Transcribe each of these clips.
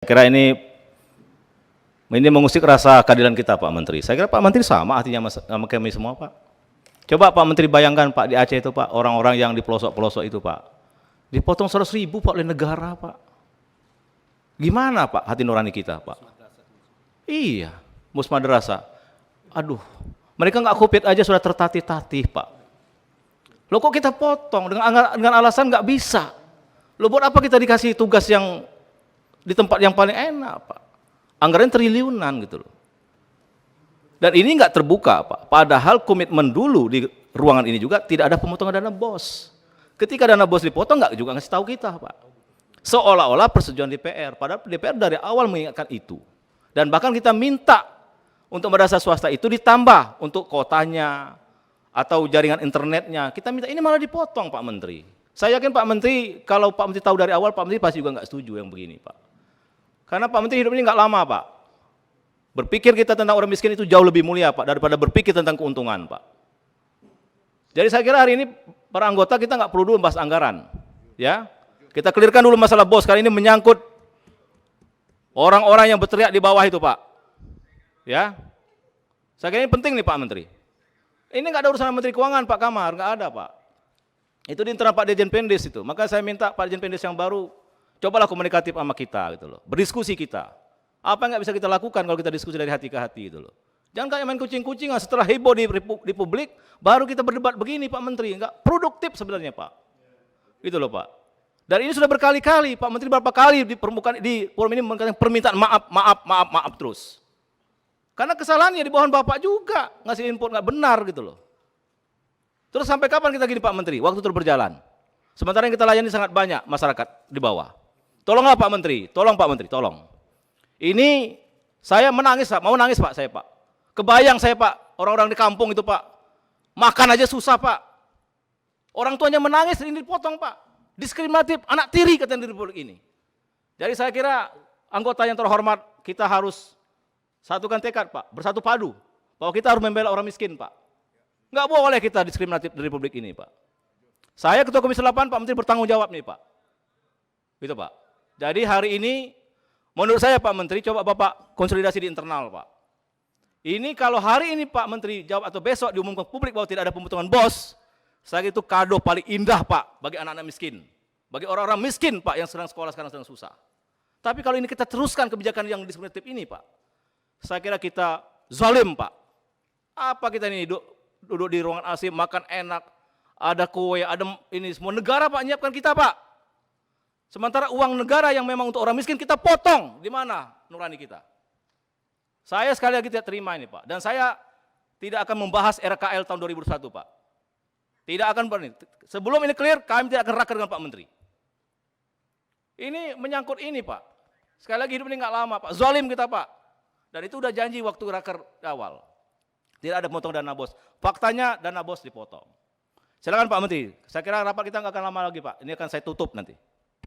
Kira ini mengusik rasa keadilan kita, Pak Menteri. Saya kira Pak Menteri sama artinya sama kami semua, Pak. Coba Pak Menteri bayangkan, Pak, di Aceh itu, Pak, orang-orang yang di pelosok-pelosok itu, Pak, dipotong 100.000, Pak, oleh negara, Pak. Gimana, Pak, hati nurani kita, Pak? Iya, musmadrasah. Aduh, mereka nggak COVID aja sudah tertatih-tatih, Pak. Loh kok kita potong dengan alasan nggak bisa? Loh buat apa kita dikasih tugas yang di tempat yang paling enak, Pak? Anggaran triliunan gitu loh. Dan ini nggak terbuka, Pak. Padahal komitmen dulu di ruangan ini juga tidak ada pemotongan dana BOS. Ketika dana BOS dipotong nggak juga ngasih tahu kita, Pak. Seolah-olah persetujuan DPR. Padahal DPR dari awal mengingatkan itu. Dan bahkan kita minta untuk madrasah swasta itu ditambah untuk kotanya atau jaringan internetnya. Kita minta ini malah dipotong, Pak Menteri. Saya yakin Pak Menteri, kalau Pak Menteri tahu dari awal, Pak Menteri pasti juga nggak setuju yang begini, Pak. Karena Pak Menteri hidup ini nggak lama, Pak. Berpikir kita tentang orang miskin itu jauh lebih mulia, Pak, daripada berpikir tentang keuntungan, Pak. Jadi saya kira hari ini para anggota kita nggak perlu dulu membahas anggaran, ya. Kita clearkan dulu masalah BOS. Kali ini menyangkut orang-orang yang berteriak di bawah itu, Pak. Ya, saya kira ini penting nih, Pak Menteri. Ini nggak ada urusan Menteri Keuangan, Pak Kamar, nggak ada, Pak. Itu di internal Pak Dirjen Pendes itu. Maka saya minta Pak Dirjen Pendes yang baru cobalah komunikatif sama kita gitu loh. Berdiskusi kita. Apa yang nggak bisa kita lakukan kalau kita diskusi dari hati ke hati gitu loh. Jangan kayak main kucing-kucingan setelah heboh di publik baru kita berdebat begini, Pak Menteri. Nggak produktif sebenarnya, Pak. Gitu loh, Pak. Dan ini sudah berkali-kali Pak Menteri berapa kali di permukaan di forum ini mengatakan permintaan maaf terus. Karena kesalahannya di bawah Bapak juga ngasih input nggak benar gitu loh. Terus sampai kapan kita gini, Pak Menteri? Waktu terus berjalan. Sementara yang kita layani sangat banyak masyarakat di bawah. Tolonglah Pak Menteri, tolong Pak Menteri, tolong. Ini saya menangis, Pak, mau nangis Pak saya, Pak. Kebayang saya, Pak, orang-orang di kampung itu, Pak. Makan aja susah, Pak. Orang tuanya menangis, ini dipotong, Pak. Diskriminatif, anak tiri katanya di Republik ini. Jadi saya kira anggota yang terhormat, kita harus satukan tekad, Pak, bersatu padu. Bahwa kita harus membela orang miskin, Pak. Nggak boleh kita diskriminatif di Republik ini, Pak. Saya Ketua Komisi 8, Pak Menteri bertanggung jawab nih, Pak. Gitu, Pak. Jadi hari ini, menurut saya Pak Menteri, coba Bapak konsolidasi di internal, Pak. Ini kalau hari ini Pak Menteri jawab atau besok diumumkan publik bahwa tidak ada pemotongan BOS, saya itu kado paling indah, Pak, bagi anak-anak miskin. Bagi orang-orang miskin, Pak, yang sedang sekolah sekarang sedang susah. Tapi kalau ini kita teruskan kebijakan yang diskriminatif ini, Pak, saya kira kita zalim, Pak. Apa kita ini duduk di ruangan AC, makan enak, ada kue, ada ini semua negara, Pak, menyiapkan kita, Pak. Sementara uang negara yang memang untuk orang miskin kita potong, di mana nurani kita? Saya sekali lagi tidak terima ini, Pak. Dan saya tidak akan membahas RKL tahun 2001, Pak. Tidak akan berani. Sebelum ini clear, kami tidak akan raker dengan Pak Menteri. Ini menyangkut ini, Pak. Sekali lagi hidup ini nggak lama, Pak. Zalim kita, Pak. Dan itu udah janji waktu raker awal. Tidak ada potong dana BOS. Faktanya dana BOS dipotong. Silakan Pak Menteri. Saya kira rapat kita nggak akan lama lagi, Pak. Ini akan saya tutup nanti.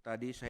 Tadi saya